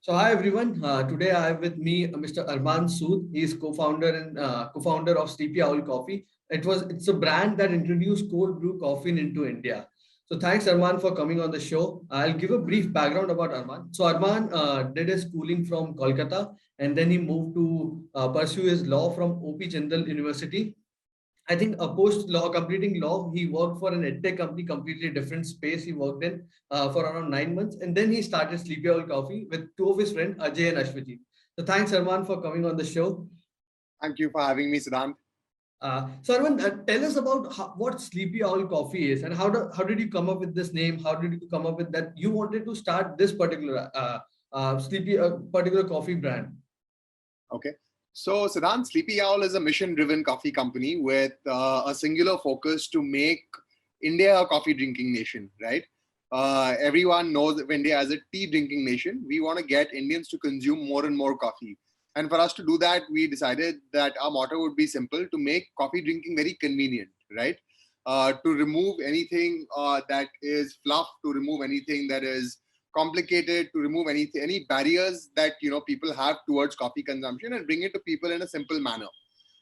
So hi everyone. Today I have with me Mr. Arman Sood. He is co-founder and co-founder of Sleepy Owl Coffee. It's a brand that introduced cold brew coffee into India. So thanks Arman for coming on the show. I'll give a brief background about Arman. So Arman did his schooling from Kolkata and then he moved to pursue his law from OP Jindal University. I think post law completing law, he worked for an edtech company, completely different space he worked in for around 9 months, and then he started Sleepy Owl Coffee with two of his friends, Ajay and Ashwiji. So thanks, Arman, for coming on the show. Thank you for having me, Siddhant. So Arman, tell us about what Sleepy Owl Coffee is and how did you come up with this name? How did you come up with that you wanted to start this particular particular coffee brand? Okay. So, Siddhant, Sleepy Owl is a mission-driven coffee company with a singular focus to make India a coffee drinking nation, right? Everyone knows of India as a tea drinking nation. We want to get Indians to consume more and more coffee. And for us to do that, we decided that our motto would be simple: to make coffee drinking very convenient, right? To remove anything that is fluff, to remove anything that is complicated, to remove any barriers that people have towards coffee consumption and bring it to people in a simple manner.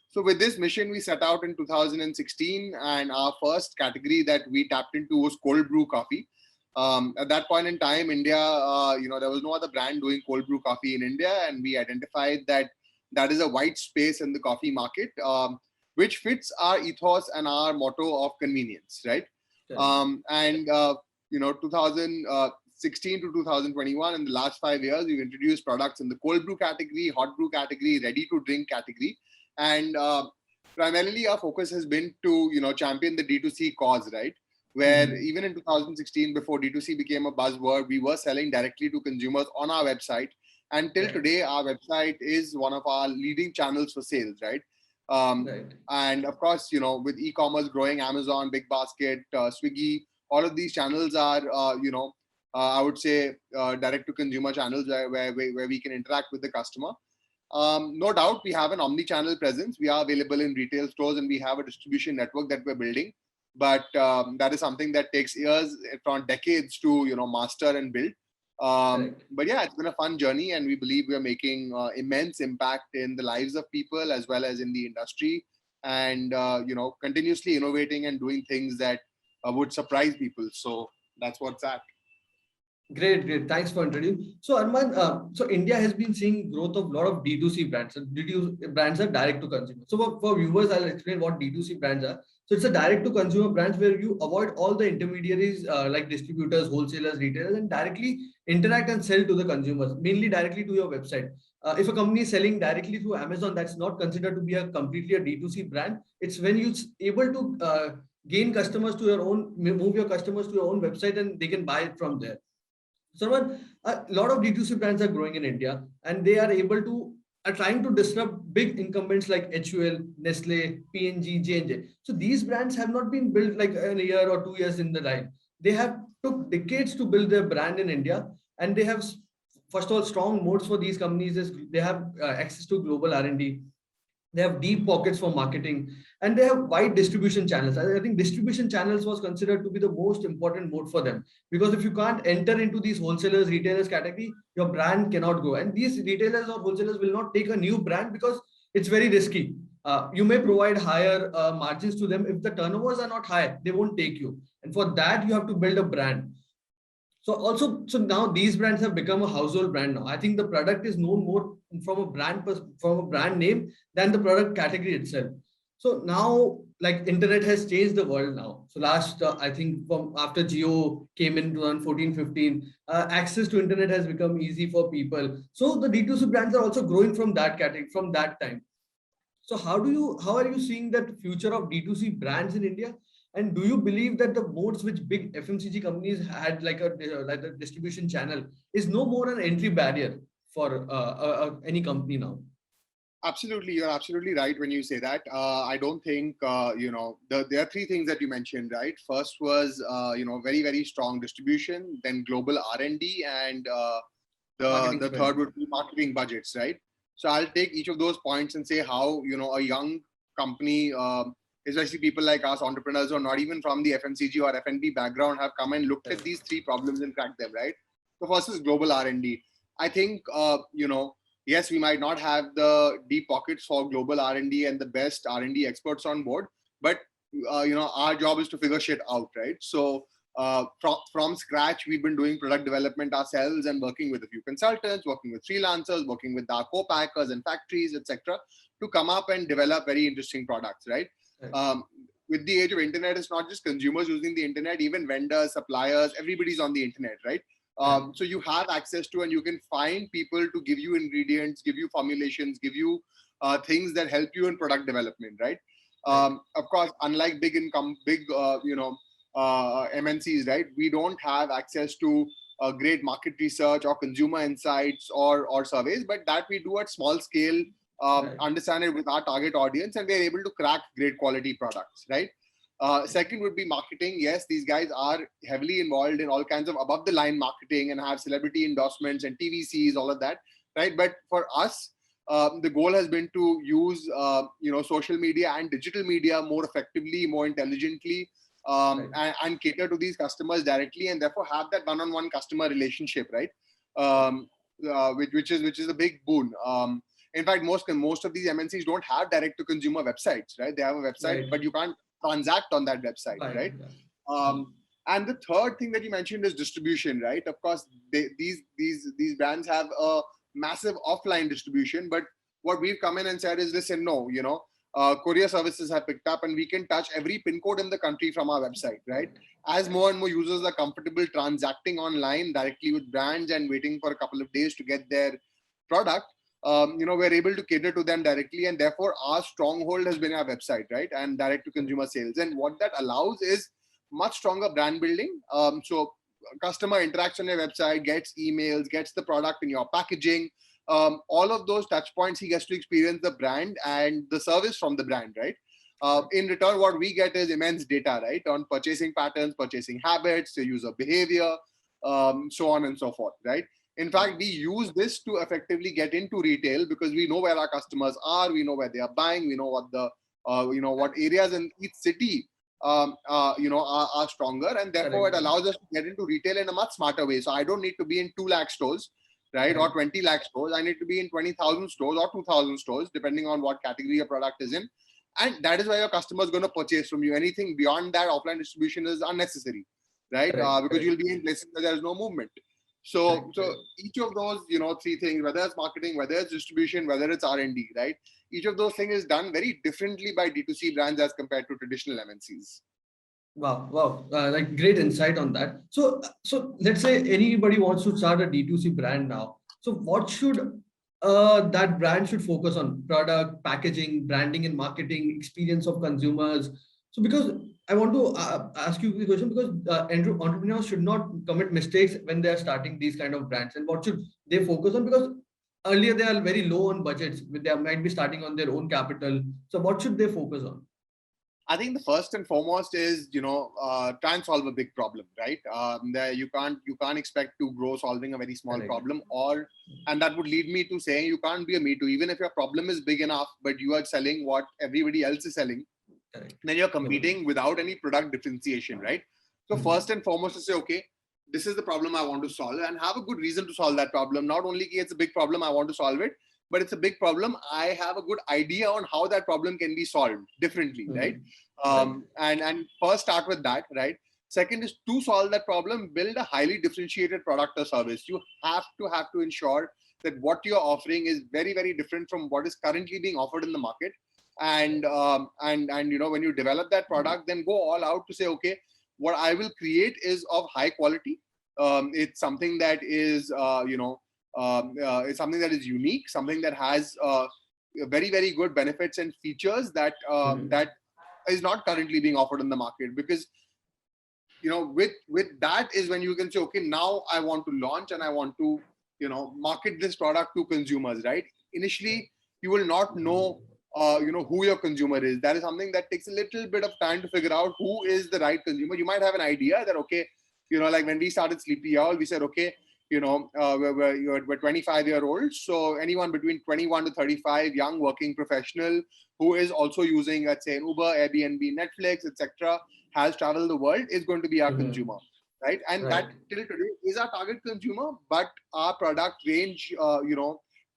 So with this mission, we set out in 2016, and our first category that we tapped into was cold brew coffee. At that point in time, India, there was no other brand doing cold brew coffee in India, and we identified that that is a white space in the coffee market, which fits our ethos and our motto of convenience, right? Correct. 2016 to 2021, in the last 5 years, we've introduced products in the cold brew category, hot brew category, ready to drink category, and primarily our focus has been to champion the D2C cause, right? Where even in 2016, before D2C became a buzzword, we were selling directly to consumers on our website. And till today, our website is one of our leading channels for sales, right? Right. And of course, with e-commerce growing, Amazon, Big Basket, Swiggy, all of these channels are, I would say, direct-to-consumer channels where we can interact with the customer. No doubt, we have an omni-channel presence. We are available in retail stores, and we have a distribution network that we're building. But that is something that takes years, if not decades, to master and build. But yeah, it's been a fun journey, and we believe we are making immense impact in the lives of people as well as in the industry, and continuously innovating and doing things that would surprise people. So that's what's at. Great, great. Thanks for introducing. So Arman, so India has been seeing growth of a lot of D2C brands. So D2C brands are direct to consumer. So for viewers, I'll explain what D2C brands are. So it's a direct to consumer brands where you avoid all the intermediaries like distributors, wholesalers, retailers, and directly interact and sell to the consumers, mainly directly to your website. If a company is selling directly through Amazon, that's not considered to be a completely a D2C brand. It's when you're able to gain customers to your own, move your customers to your own website, and they can buy it from there. So a lot of D2C brands are growing in India, and they are able to are trying to disrupt big incumbents like HUL, Nestle, P&G, J&J. So these brands have not been built like a year or 2 years in the line. They have took decades to build their brand in India, and they have first of all strong modes for these companies is they have access to global R&D. They have deep pockets for marketing, and they have wide distribution channels. I think distribution channels was considered to be the most important mode for them, because if you can't enter into these wholesalers retailers category, your brand cannot go, and these retailers or wholesalers will not take a new brand because it's very risky. You may provide higher margins to them. If the turnovers are not high, they won't take you, and for that you have to build a brand. So now these brands have become a household brand now. I think the product is known more from a from a brand name than the product category itself. So now, like, internet has changed the world now. So last, I think from after Geo came in 2014, 15, access to internet has become easy for people. So the D2C brands are also growing from that category, from that time. So how are you seeing that future of D2C brands in India? And do you believe that the modes which big FMCG companies had like a distribution channel is no more an entry barrier for any company now? Absolutely, you're absolutely right when you say that. I don't think there are three things that you mentioned, right? First was very very strong distribution, then global R&D, and Marketing the spend. third would be marketing budgets, right? So I'll take each of those points and say how a young company, especially people like us, entrepreneurs who are not even from the FMCG or F&B background, have come and looked at these three problems and cracked them, right? So first is global R&D. I think, yes, we might not have the deep pockets for global R&D and the best R&D experts on board, but our job is to figure shit out, right? So from scratch, we've been doing product development ourselves and working with a few consultants, working with freelancers, working with our co-packers and factories, etc., to come up and develop very interesting products, right? With the age of internet, it's not just consumers using the internet, even vendors, suppliers, everybody's on the internet, right? So you have access to, and you can find people to give you ingredients, give you formulations, give you things that help you in product development, right? Of course, unlike big MNCs, right? We don't have access to great market research or consumer insights or surveys, but that we do at small scale, understand it with our target audience, and we're able to crack great quality products, right? Second would be marketing. Yes, these guys are heavily involved in all kinds of above the line marketing and have celebrity endorsements and TVCs, all of that, right? But for us, the goal has been to use social media and digital media more effectively, more intelligently, and cater to these customers directly, and therefore have that one-on-one customer relationship, right? Which is a big boon. In fact, most of these MNCs don't have direct-to-consumer websites, right? They have a website, but you can't transact on that website, right? And the third thing that you mentioned is distribution, right? Of course, these brands have a massive offline distribution, but what we've come in and said is, listen, no, courier services have picked up, and we can touch every pin code in the country from our website, right? As more and more users are comfortable transacting online directly with brands and waiting for a couple of days to get their product, we're able to cater to them directly, and therefore our stronghold has been our website, right? And direct to consumer sales. And what that allows is much stronger brand building. So customer interacts on your website, gets emails, gets the product in your packaging, all of those touch points, he gets to experience the brand and the service from the brand, right? In return, what we get is immense data, right? On purchasing patterns, purchasing habits, user behavior, so on and so forth, right? In fact, we use this to effectively get into retail because we know where our customers are, we know where they are buying, we know what the, what areas in each city, are stronger, and therefore it allows us to get into retail in a much smarter way. So I don't need to be in 2 lakh stores, right? Or 20 lakh stores. I need to be in 20,000 stores or 2,000 stores, depending on what category your product is in. And that is why your customer is going to purchase from you. Anything beyond that, offline distribution is unnecessary, right? Because you'll be in places where there is no movement. So each of those, 3 things, whether it's marketing, whether it's distribution, whether it's R&D, right? Each of those things is done very differently by D2C brands as compared to traditional MNCs. Wow. Like great insight on that. So let's say anybody wants to start a D2C brand now. So what should that brand should focus on? Product, packaging, branding and marketing, experience of consumers. So because I want to ask you the question, because entrepreneurs should not commit mistakes when they are starting these kind of brands, and what should they focus on? Because earlier they are very low on budgets, they might be starting on their own capital. So what should they focus on? I think the first and foremost is, try and solve a big problem, right? You can't expect to grow solving a very small problem, and that would lead me to saying you can't be a me too. Even if your problem is big enough, but you are selling what everybody else is selling, then you're competing without any product differentiation, right? So first and foremost is say, okay, this is the problem I want to solve, and have a good reason to solve that problem. Not only it's a big problem, I want to solve it, but it's a big problem. I have a good idea on how that problem can be solved differently, right? And first start with that, right? Second is to solve that problem, build a highly differentiated product or service. You have to ensure that what you're offering is very, very different from what is currently being offered in the market. And when you develop that product, then go all out to say, okay, what I will create is of high quality. It's something that is, it's something that is unique, something that has very, very good benefits and features that that is not currently being offered in the market. Because with that is when you can say, okay, now I want to launch and I want to market this product to consumers, right? Initially, you will not know who your consumer is. That is something that takes a little bit of time to figure out who is the right consumer. You might have an idea that, okay, like when we started Sleepy Owl, we said, okay, we're 25-year-olds. So anyone between 21 to 35, young working professional who is also using, let's say, Uber, Airbnb, Netflix, etc., has traveled the world is going to be our consumer. right? And that till today is our target consumer, but our product range,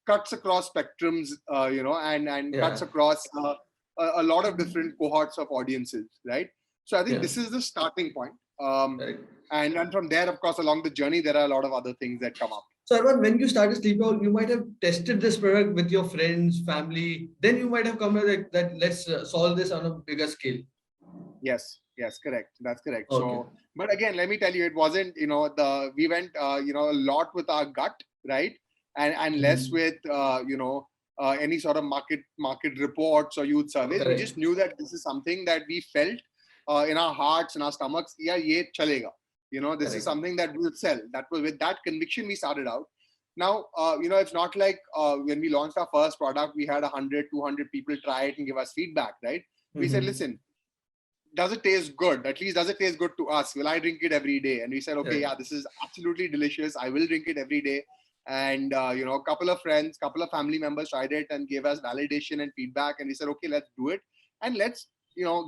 cuts across spectrums, and cuts across a lot of different cohorts of audiences, right? So I think this is the starting point. And from there, of course, along the journey, there are a lot of other things that come up. So Arman, when you started Sleepy Owl, you might have tested this product with your friends, family. Then you might have come with that let's solve this on a bigger scale. Yes, correct. That's correct. Okay. So, but again, let me tell you, it wasn't, we went, a lot with our gut, right? And less with, any sort of market reports or youth surveys. Correct. We just knew that this is something that we felt in our hearts, in our stomachs. Yeah, ye chalega. This is something that will sell. That was with that conviction we started out. Now, it's not like when we launched our first product, we had 100, 200 people try it and give us feedback, right? We said, listen, does it taste good? At least does it taste good to us? Will I drink it every day? And we said, okay, yeah, this is absolutely delicious. I will drink it every day. And, a couple of friends, couple of family members tried it and gave us validation and feedback. And we said, okay, let's do it. And let's,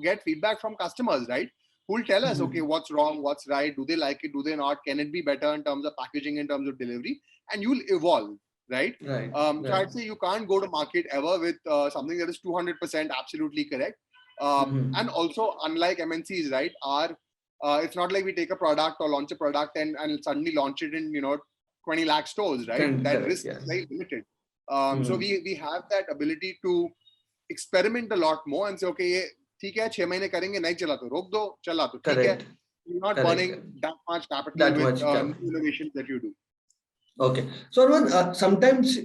get feedback from customers, right? Who will tell us, okay, what's wrong, what's right? Do they like it? Do they not? Can it be better in terms of packaging, in terms of delivery? And you'll evolve, right? So I'd say you can't go to market ever with something that is 200% absolutely correct. And also, unlike MNCs, right, it's not like we take a product or launch a product and suddenly launch it in 20 lakh stores, right? That risk is very limited. So we have that ability to experiment a lot more and say, okay, ठीक है 6 महीने करेंगे नहीं चला तो रोक दो चला तो ठीक है. You're not burning that much capital with innovations that you do. Okay. So Arman, sometimes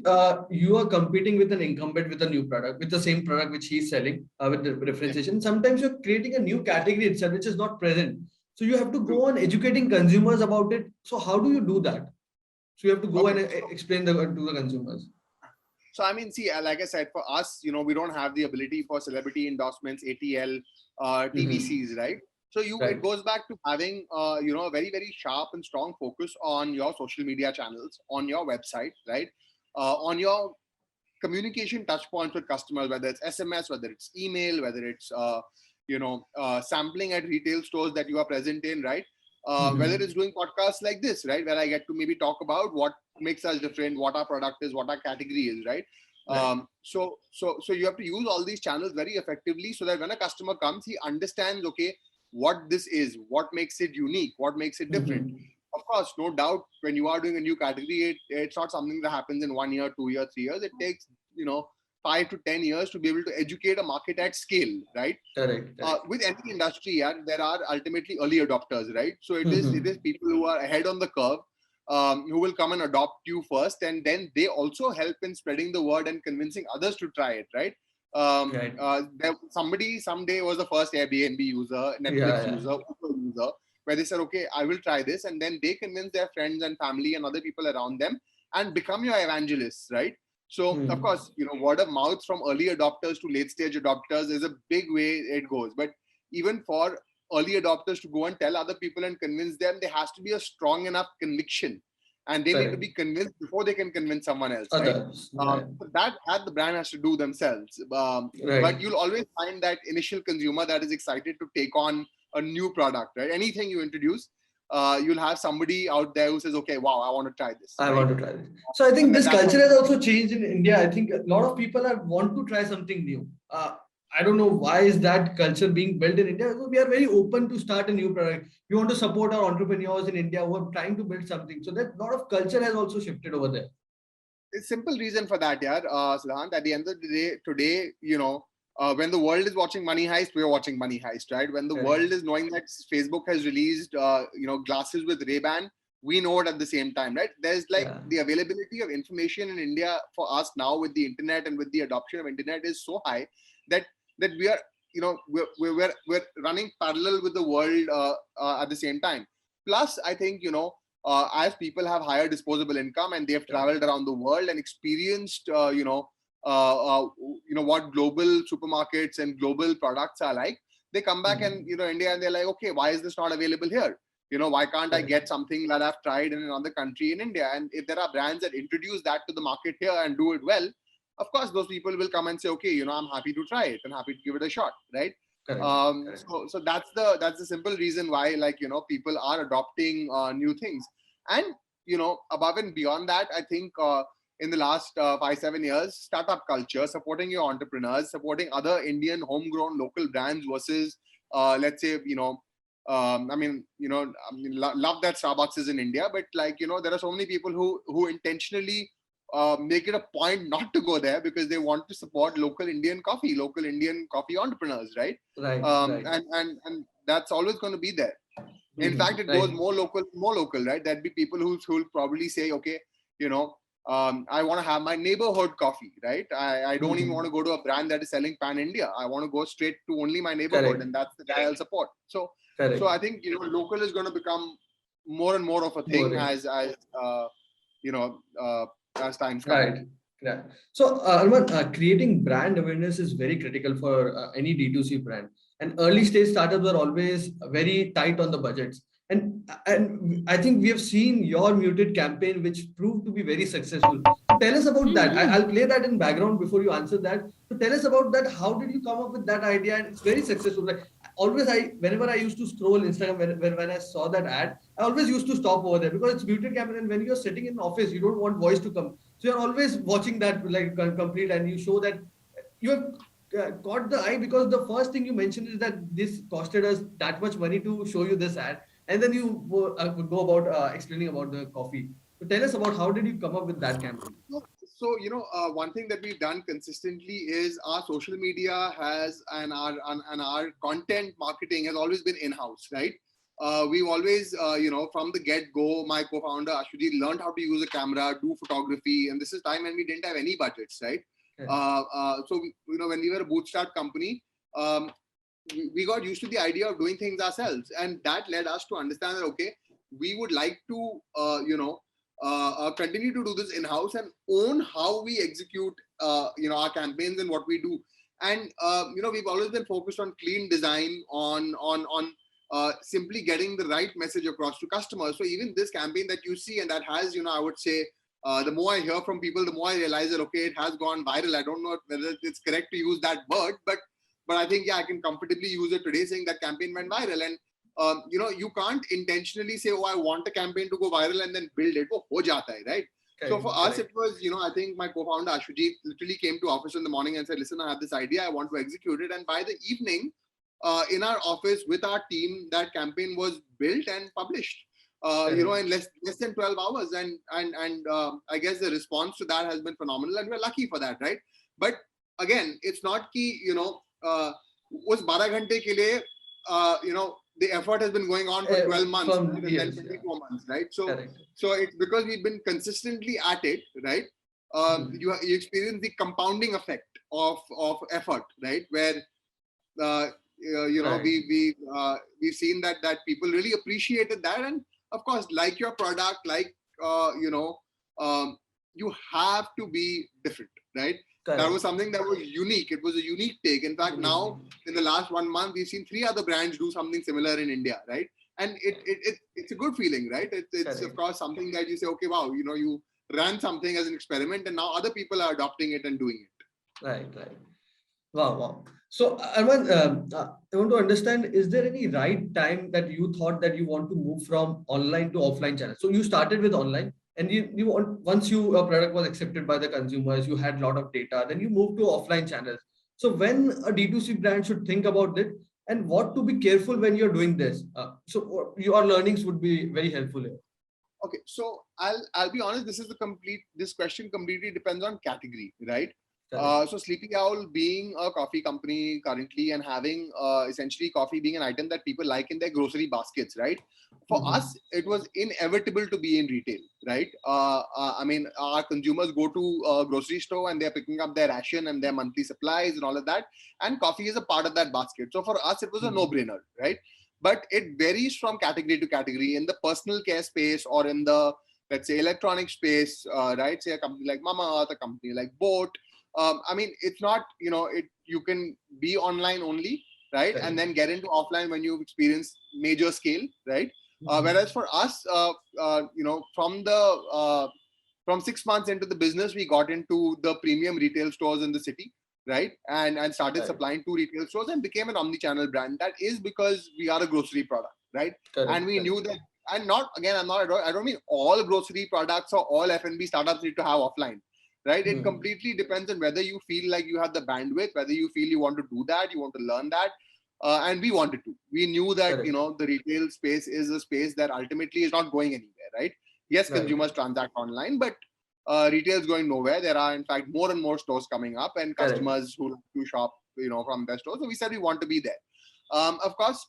you are competing with an incumbent with a new product, with the same product which he's selling with the differentiation. Sometimes you're creating a new category itself, which is not present. So you have to go on educating consumers about it. So how do you do that? So you have to go and explain to the consumers. So, I mean, see, like I said, for us, we don't have the ability for celebrity endorsements, ATL, TVCs, right? So it goes back to having, a very, very sharp and strong focus on your social media channels, on your website, right? On your communication touch points with customers, whether it's SMS, whether it's email, whether it's, sampling at retail stores that you are present in, right? Whether it's doing podcasts like this, right? Where I get to maybe talk about what makes us different, what our product is, what our category is, right? So you have to use all these channels very effectively so that when a customer comes, he understands, okay, what this is, what makes it unique, what makes it different. Of course, no doubt, when you are doing a new category, it's not something that happens in 1 year, 2 years, 3 years. It takes, 5 to 10 years to be able to educate a market at scale, right? Correct. With any industry, there are ultimately early adopters, right? So it is people who are ahead on the curve, who will come and adopt you first, and then they also help in spreading the word and convincing others to try it, right? Somebody someday was the first Airbnb user, Netflix user, Uber user, where they said, okay, I will try this, and then they convince their friends and family and other people around them and become your evangelists, right? So, of course, word of mouth from early adopters to late stage adopters is a big way it goes. But even for early adopters to go and tell other people and convince them, there has to be a strong enough conviction. And they need to be convinced before they can convince someone else. Right? That the brand has to do themselves. But you'll always find that initial consumer that is excited to take on a new product, right? Anything you introduce, you'll have somebody out there who says, okay, wow, I want to try this. I want to try this. So I think this culture has also changed in India. I think a lot of people want to try something new. I don't know why is that culture being built in India. So we are very open to start a new product. We want to support our entrepreneurs in India who are trying to build something. So that a lot of culture has also shifted over there. A simple reason for that, Siddhant. At the end of the day, today, when the world is watching Money Heist, we're watching Money Heist, right? When the world is knowing that Facebook has released, glasses with Ray-Ban, we know it at the same time, right? There's the availability of information in India for us now with the internet and with the adoption of internet is so high that we are, we're running parallel with the world at the same time. Plus, I think, as people have higher disposable income and they have traveled around the world and experienced, what global supermarkets and global products are like, they come back and, India, and they're like, okay, why is this not available here? Why can't I get something that I've tried in another country in India? And if there are brands that introduce that to the market here and do it well, of course, those people will come and say, okay, I'm happy to try it and happy to give it a shot, right? Correct. Correct. So that's the simple reason why, like, people are adopting new things. And above and beyond that, I think in the last 5-7 years, startup culture, supporting your entrepreneurs, supporting other Indian homegrown local brands versus let's say, love that Starbucks is in India, but like, there are so many people who intentionally make it a point not to go there because they want to support local Indian coffee entrepreneurs, right? Right. Right. And that's always going to be there. In fact, it goes Right. more local, right? There'd be people who'll probably say, okay, I want to have my neighborhood coffee, right? I don't even want to go to a brand that is selling pan India. I want to go straight to only my neighborhood, Correct. and that's the guy I'll support. So Correct. I think local is going to become more and more of a thing More. you know as times come Right. on. Right. So, Arman, creating brand awareness is very critical for any D2C brand. And early stage startups are always very tight on the budgets. And I think we have seen your muted campaign, which proved to be very successful. So tell us about that. I'll play that in background before you answer that. So tell us about that. How did you come up with that idea? And it's very successful. Like always, whenever I used to scroll Instagram, when I saw that ad, I always used to stop over there because it's muted campaign. And when you're sitting in office, you don't want voice to come. So you're always watching that like complete, and you show that you have caught the eye because the first thing you mentioned is that this costed us that much money to show you this ad, and then you go about explaining about the coffee. So tell us about how did you come up with that campaign? So, one thing that we've done consistently is our social media has and our content marketing has always been in-house, right? We've always, from the get-go, my co-founder Ashwini learned how to use a camera, do photography, and this is time when we didn't have any budgets, right? Okay. When we were a bootstrap company, we got used to the idea of doing things ourselves, and that led us to understand that, okay, we would like to continue to do this in-house and own how we execute our campaigns and what we do. And we've always been focused on clean design, on simply getting the right message across to customers. So even this campaign that you see, and that has, I would say, the more I hear from people, the more I realize that, okay, it has gone viral. I don't know whether it's correct to use that word, but I think, yeah, I can comfortably use it today saying that campaign went viral. And you can't intentionally say, oh, I want a campaign to go viral and then build it. Oh, ho jata hai, right? So for us, it was, I think my co-founder Ashwini literally came to office in the morning and said, listen, I have this idea, I want to execute it. And by the evening, in our office with our team, that campaign was built and published. In less than 12 hours, and I guess the response to that has been phenomenal, and we're lucky for that, right? But again, it's not ki us 12 ghante ke liye, the effort has been going on for 12 months and then 24 months, right? So it's because we've been consistently at it, right? You experience the compounding effect of effort, right? Where we've seen that people really appreciated that, and of course, like your product, like you have to be different, right? That was something that was unique. It was a unique take. In fact, now in the last 1 month, we've seen 3 other brands do something similar in India, right? And it's a good feeling, right? It's of course something that you say, okay, wow, you ran something as an experiment, and now other people are adopting it and doing it. Right. Wow, wow. So, Arman, I want to understand, is there any right time that you thought that you want to move from online to offline channels? So you started with online, and you want, once your product was accepted by the consumers, you had a lot of data, then you moved to offline channels. So when a D2C brand should think about it, and what to be careful when you're doing this? So your learnings would be very helpful here. Okay, so I'll be honest. This question completely depends on category, right? So Sleepy Owl being a coffee company currently and having essentially coffee being an item that people like in their grocery baskets, right? For us, it was inevitable to be in retail, right? I mean, our consumers go to a grocery store and they're picking up their ration and their monthly supplies and all of that. And coffee is a part of that basket. So for us, it was a no-brainer, right? But it varies from category to category. In the personal care space or in the, let's say, electronic space, right? Say a company like Mamaearth, a company like Boat. I mean, it's not, you can be online only, right? And then get into offline when you've experienced major scale, right? Whereas for us, from 6 months into the business, we got into the premium retail stores in the city. right? And started supplying to retail stores and became an omni-channel brand. That is because we are a grocery product, right? And we knew that, and not, again, I don't mean all grocery products or all F&B startups need to have offline, right? It completely depends on whether you feel like you have the bandwidth, whether you feel you want to do that, you want to learn that. And we wanted to. We knew that, you know, the retail space is a space that ultimately is not going anywhere, right? Yes, consumers transact online, but retail is going nowhere. There are, in fact, more and more stores coming up and customers who like to shop, you know, from their stores. So we said we want to be there. Of course,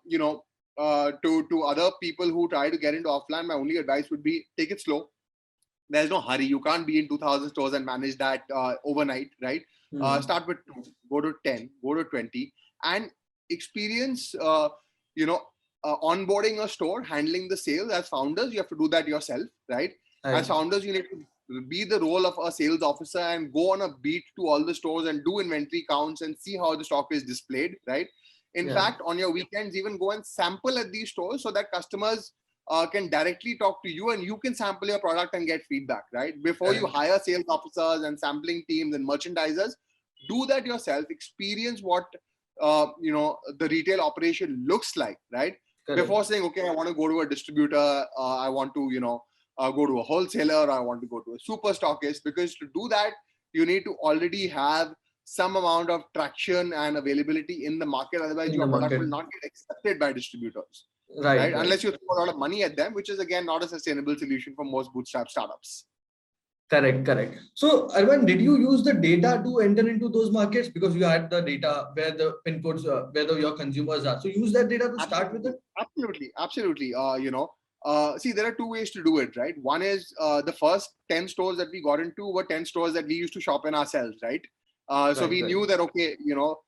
you know, to other people who try to get into offline, my only advice would be take it slow. There's no hurry. You can't be in 2,000 stores and manage that overnight, right? Start with 2, go to 10, go to 20, and experience, you know, onboarding a store, handling the sales. As founders, you have to do that yourself, right? As founders, you need to be the role of a sales officer and go on a beat to all the stores and do inventory counts and see how the stock is displayed, right? In fact, on your weekends, even go and sample at these stores so that customers can directly talk to you and you can sample your product and get feedback, right? Before you hire sales officers and sampling teams and merchandisers, do that yourself. Experience what you know, the retail operation looks like, right? Before saying, okay, I want to go to a distributor, I want to, you know, go to a wholesaler, I want to go to a super stockist, because to do that, you need to already have some amount of traction and availability in the market. Otherwise, your product will not get accepted by distributors, right? Unless you throw a lot of money at them, which is, again, not a sustainable solution for most bootstrap startups. Correct. So, Arman, did you use the data to enter into those markets? Because you had the data where the pin codes, where your consumers are. So, use that data to start with it? Absolutely. You know, see, there are 2 ways to do it, right? One is the first 10 stores that we got into were 10 stores that we used to shop in ourselves, right? So we knew that, okay, you know,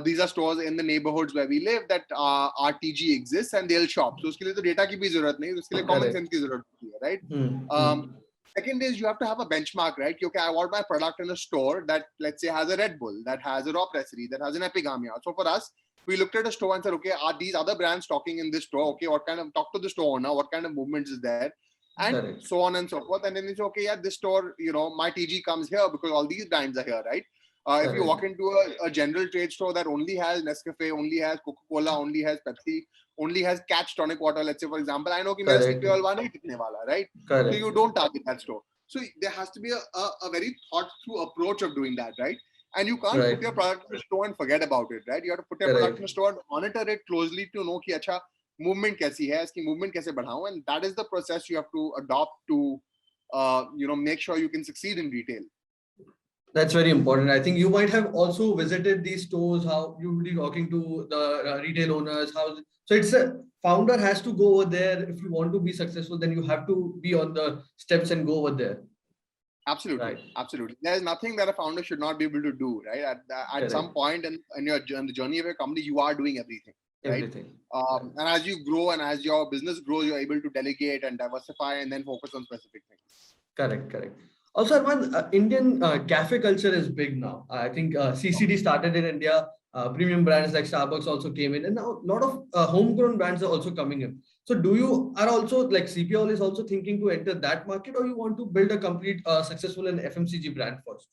these are stores in the neighborhoods where we live that RTG exists and they'll shop. So uske liye to data ki bhi zarurat nahi, uske liye common sense ki zarurat hai, right? Second is you have to have a benchmark, right? Okay, I want my product in a store that, let's say, has a Red Bull, that has a Raw Pressery, that has an Epigamia. So for us, we looked at a store and said, okay, are these other brands stocking in this store? Okay, what kind of, talk to the store owner, what kind of movements is there? And so on and so forth. And then they say, okay, yeah, this store, you know, my TG comes here because all these brands are here, right? If you walk into a general trade store that only has Nescafe, only has Coca-Cola, only has Pepsi, only has Catch tonic water, let's say, for example, I know ki mera sticky oil nahi tikne wala, right? So you don't target that store. So there has to be a very thought through approach of doing that, right? And you can't put your product in a store and forget about it, right? You have to put your product in a store and monitor it closely to know ki acha movement kaisi hai, iski movement kaise badhaun, and that is the process you have to adopt to you know, make sure you can succeed in retail. That's very important. I think you might have also visited these stores, how you would be talking to the retail owners. So it's a founder has to go over there. If you want to be successful, then you have to be on the steps and go over there. Absolutely. There's nothing that a founder should not be able to do, right? At some point in the journey of your company, you are doing everything, right? And as you grow and as your business grows, you're able to delegate and diversify and then focus on specific things. Correct. Also, Arman, Indian cafe culture is big now. I think CCD started in India. Premium brands like Starbucks also came in, and now a lot of homegrown brands are also coming in. So, are also like CPL is also thinking to enter that market, or you want to build a complete successful and FMCG brand first?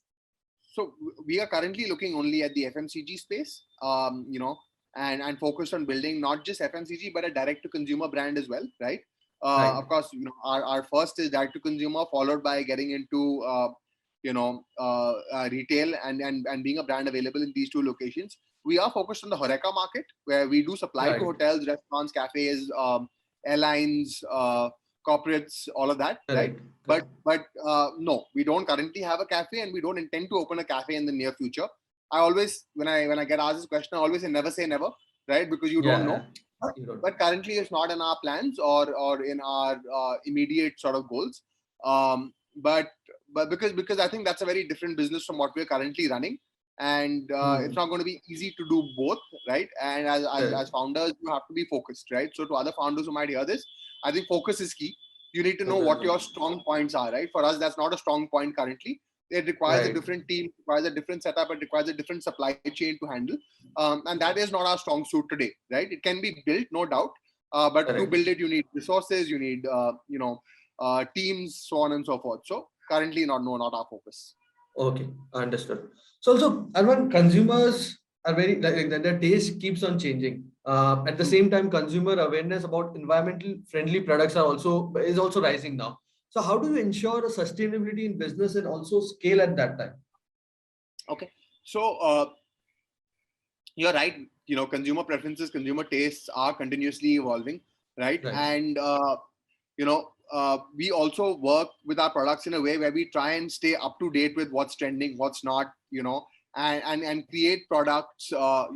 So we are currently looking only at the FMCG space, you know, and focused on building not just FMCG but a direct to consumer brand as well, right? Of course, you know, our first is direct to consumer, followed by getting into you know, retail and being a brand available in these 2 locations. We are focused on the HoReCa market, where we do supply to hotels, restaurants, cafes, airlines, corporates, all of that, right? But no, we don't currently have a cafe, and we don't intend to open a cafe in the near future. I always, when I get asked this question, I always say never, right? Because you don't know. But currently, it's not in our plans or in our immediate sort of goals. But because I think that's a very different business from what we're currently running, and it's not going to be easy to do both, right? And as founders, you have to be focused, right? So to other founders who might hear this, I think focus is key. You need to know what your strong points are, right? For us, that's not a strong point currently. It requires a different team, it requires a different setup, it requires a different supply chain to handle. And that is not our strong suit today, right? It can be built, no doubt. But to build it, you need resources, you need, you know, teams, so on and so forth. So currently, not our focus. Okay, understood. So also, Arman, consumers are very like their taste keeps on changing. At the Hmm. same time, consumer awareness about environmental friendly products are also rising now. So how do you ensure a sustainability in business and also scale at that time? Okay. So you're right. Consumer preferences, consumer tastes are continuously evolving, right? Right. And we also work with our products in a way where we try and stay up to date with what's trending, what's not, and create products, uh,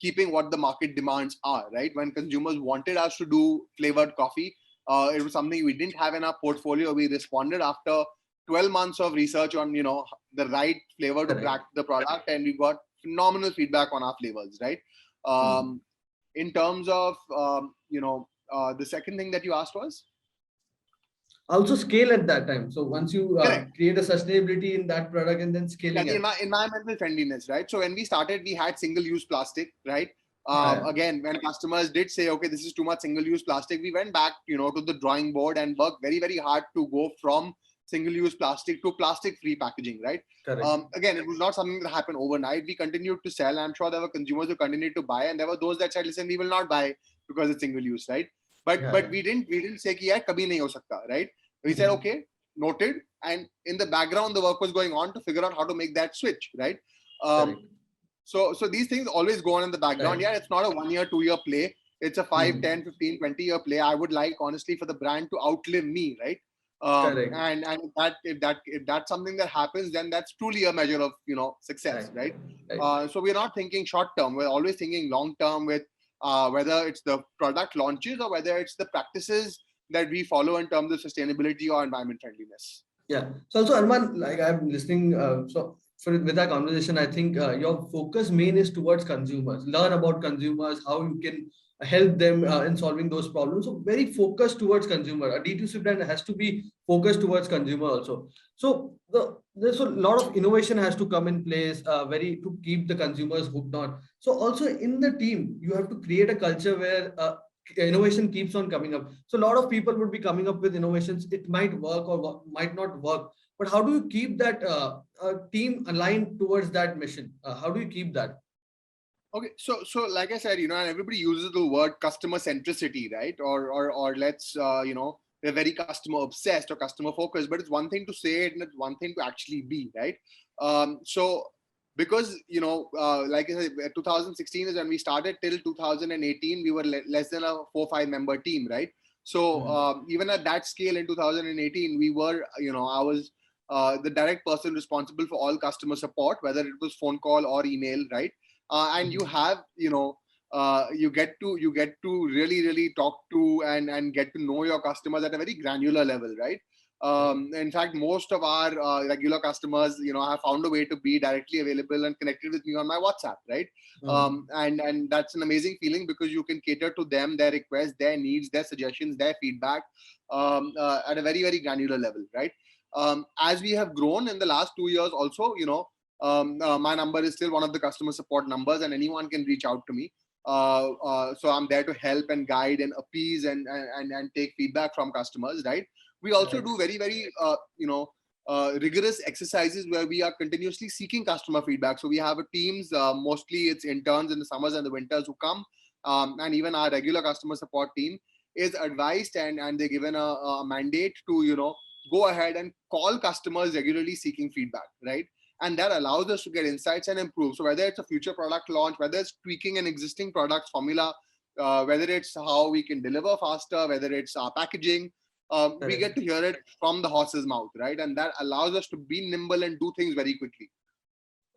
keeping what the market demands are, right? When consumers wanted us to do flavored coffee, it was something we didn't have in our portfolio. We responded after 12 months of research on, the right flavor to Correct. crack the product, and we got phenomenal feedback on our flavors, right? Hmm. In terms of, the second thing that you asked was? Also scale at that time. So once you Correct. create a sustainability in that product and then Yeah, scaling the it. environmental friendliness, right? So when we started, we had single-use plastic, right? Yeah. Again, when customers did say, okay, this is too much single-use plastic, we went back, to the drawing board and worked very, very hard to go from single-use plastic to plastic-free packaging, right? Correct. Again, it was not something that happened overnight. We continued to sell. I'm sure there were consumers who continued to buy, and there were those that said, listen, we will not buy because it's single-use, right? But Yeah. we didn't say कि यार कभी नहीं हो सकता, right? We said, Hmm. okay, noted, and in the background the work was going on to figure out how to make that switch, right? um, Correct. so these things always go on in the background. Right. Yeah, it's not a 1 year 2 year play, it's a 5, Hmm. 10, 15, 20 year play. I would like, honestly, for the brand to outlive me, right? Correct. And if that's something that happens, then that's truly a measure of, success, Right. right? Right. So we're not thinking short term, we're always thinking long term, with whether it's the product launches or whether it's the practices that we follow in terms of sustainability or environment friendliness. Yeah. So also, Arman, like I'm listening. With our conversation, I think your focus main is towards consumers. Learn about consumers, how you can help them in solving those problems. So very focused towards consumer. A D2C brand has to be focused towards consumer also. So there's a lot of innovation has to come in place, very to keep the consumers hooked on. So also in the team, you have to create a culture where innovation keeps on coming up. So a lot of people would be coming up with innovations. It might work or might not work. But how do you keep that team aligned towards that mission? How do you keep that? Okay, so like I said, and everybody uses the word customer centricity, right? Or let's they're very customer obsessed or customer focused, but it's one thing to say it and it's one thing to actually be, right? So because like I said, 2016 is when we started, till 2018 we were less than a 4-5 member team, right? So Hmm. even at that scale in 2018, we were, I was the direct person responsible for all customer support, whether it was phone call or email, right? And you have, you get to really talk to and get to know your customers at a very granular level, right? Right. In fact, most of our regular customers, have found a way to be directly available and connected with me on my WhatsApp, right? Hmm. And that's an amazing feeling, because you can cater to them, their requests, their needs, their suggestions, their feedback, at a very, very granular level, right? As we have grown in the last 2 years also, my number is still one of the customer support numbers, and anyone can reach out to me. So I'm there to help and guide and appease and take feedback from customers, right? We also Right. do very, very rigorous exercises where we are continuously seeking customer feedback. So we have a teams, mostly it's interns in the summers and the winters who come, and even our regular customer support team is advised, and they're given a mandate to, go ahead and call customers regularly seeking feedback, right? And that allows us to get insights and improve. So whether it's a future product launch, whether it's tweaking an existing product formula, whether it's how we can deliver faster, whether it's our packaging, we Correct. get to hear it from the horse's mouth, right? And that allows us to be nimble and do things very quickly.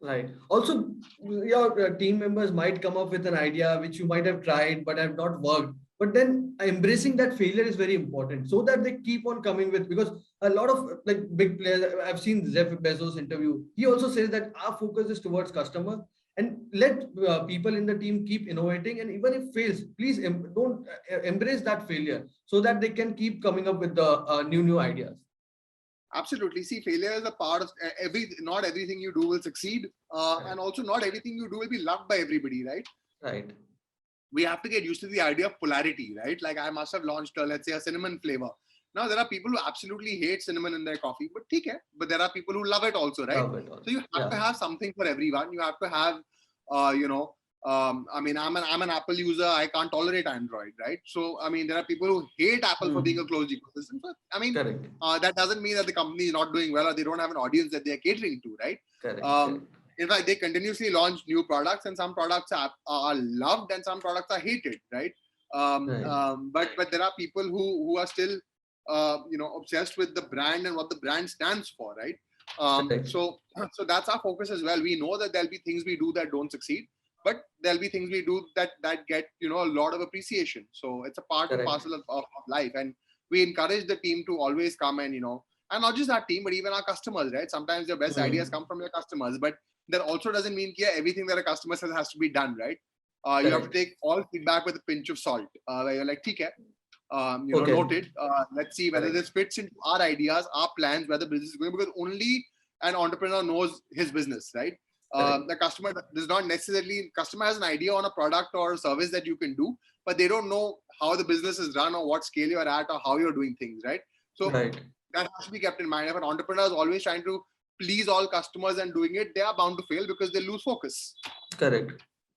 Right. Also, your team members might come up with an idea which you might have tried but have not worked. But then embracing that failure is very important so that they keep on coming with, because a lot of like big players, I've seen Jeff Bezos interview. He also says that our focus is towards customer and let people in the team keep innovating. And even if fails, please don't embrace that failure so that they can keep coming up with the new ideas. Absolutely. See, failure is a part of not everything you do will succeed. And Correct. also not everything you do will be loved by everybody, right? Right. We have to get used to the idea of polarity, right? Like I must have launched, let's say, a cinnamon flavor. Now there are people who absolutely hate cinnamon in their coffee, but there are people who love it also, right? Love it also. So you have to have something for everyone. You have to have, you know, I mean, I'm an Apple user. I can't tolerate Android, right? So I mean, there are people who hate Apple for being a closed ecosystem. But I mean, that doesn't mean that the company is not doing well or they don't have an audience that they are catering to, right? Correct. In fact, they continuously launch new products, and some products are loved and some products are hated, right? But there are people who are still you know, obsessed with the brand and what the brand stands for, right? So that's our focus as well. We know that there'll be things we do that don't succeed, but there'll be things we do that get, you know, a lot of appreciation. So it's a part and parcel of life, and we encourage the team to always come and, you know, and not just our team, but even our customers, right? Sometimes your best ideas come from your customers, but that also doesn't mean everything that a customer says has to be done, right? You have to take all feedback with a pinch of salt. Where you're like, okay, you know, noted. Let's see whether this fits into our ideas, our plans, where the business is going, because only an entrepreneur knows his business, right? The customer does not necessarily, customer has an idea on a product or a service that you can do, but they don't know how the business is run or what scale you're at or how you're doing things, right? So that has to be kept in mind. If an entrepreneur is always trying to please all customers and doing it, they are bound to fail because they lose focus. Correct.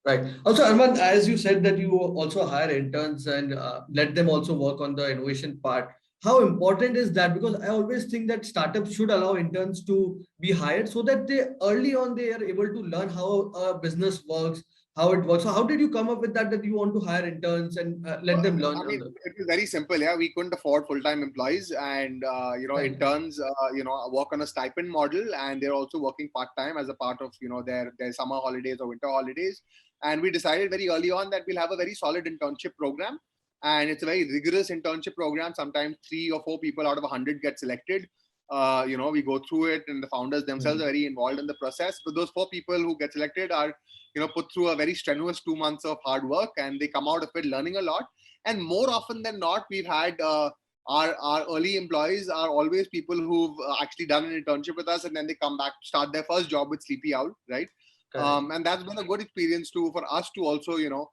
Right. Also, Arman, as you said that you also hire interns and let them also work on the innovation part. How important is that? Because I always think that startups should allow interns to be hired so that they early on they are able to learn how a business works, how it works. So how did you come up with that you want to hire interns and let them learn? I mean, it was very simple. Yeah, we couldn't afford full-time employees, and you know, interns, you know, work on a stipend model, and they're also working part-time as a part of, you know, their summer holidays or winter holidays. And we decided very early on that we'll have a very solid internship program, and it's a very rigorous internship program. Sometimes 3 or 4 people out of 100 get selected. You know, we go through it, and the founders themselves are very involved in the process. But those 4 people who get selected are, you know, put through a very strenuous 2 months of hard work, and they come out of it learning a lot. And more often than not, we've had our early employees are always people who've actually done an internship with us, and then they come back to start their first job with Sleepy Owl, right? And that's been a good experience too for us to also, you know,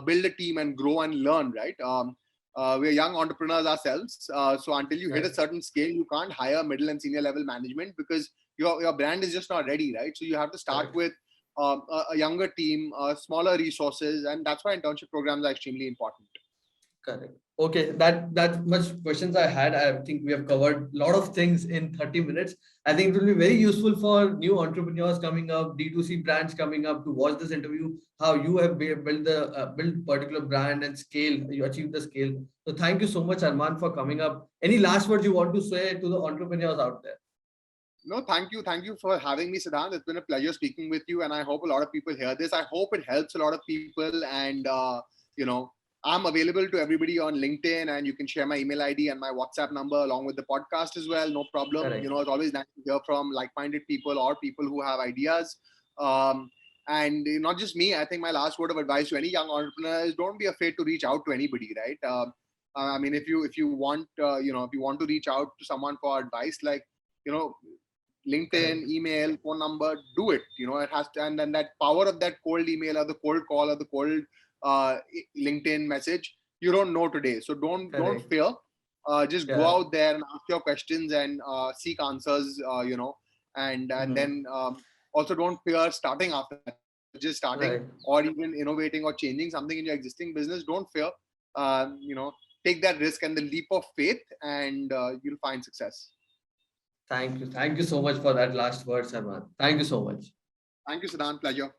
build a team and grow and learn, right? We're young entrepreneurs ourselves, so until you hit a certain scale, you can't hire middle and senior level management because your brand is just not ready, right? So you have to start with a younger team, smaller resources, and that's why internship programs are extremely important. Correct. Okay, that much questions I had. I think we have covered a lot of things in 30 minutes. I think it will be very useful for new entrepreneurs coming up, D2C brands coming up to watch this interview, how you have built the build particular brand and scale, you achieve the scale. So thank you so much, Arman, for coming up. Any last words you want to say to the entrepreneurs out there? No, thank you. Thank you for having me, Siddhant. It's been a pleasure speaking with you, and I hope a lot of people hear this. I hope it helps a lot of people, and you know, I'm available to everybody on LinkedIn, and you can share my email ID and my WhatsApp number along with the podcast as well. No problem. You know, it's always nice to hear from like-minded people or people who have ideas. And not just me. I think my last word of advice to any young entrepreneur is don't be afraid to reach out to anybody, right? I mean, if you want, you know, if you want to reach out to someone for advice, like, you know, LinkedIn, email, phone number, do it. You know, it has to, and then that power of that cold email or the cold call or the cold LinkedIn message, you don't know today. So don't fear. Just go out there and ask your questions and seek answers. You know, and then also don't fear starting after that. Just starting or even innovating or changing something in your existing business. Don't fear. You know, take that risk and the leap of faith, and you'll find success. Thank you. Thank you so much for that last word, Arman. Thank you so much. Thank you, Siddhant. Pleasure.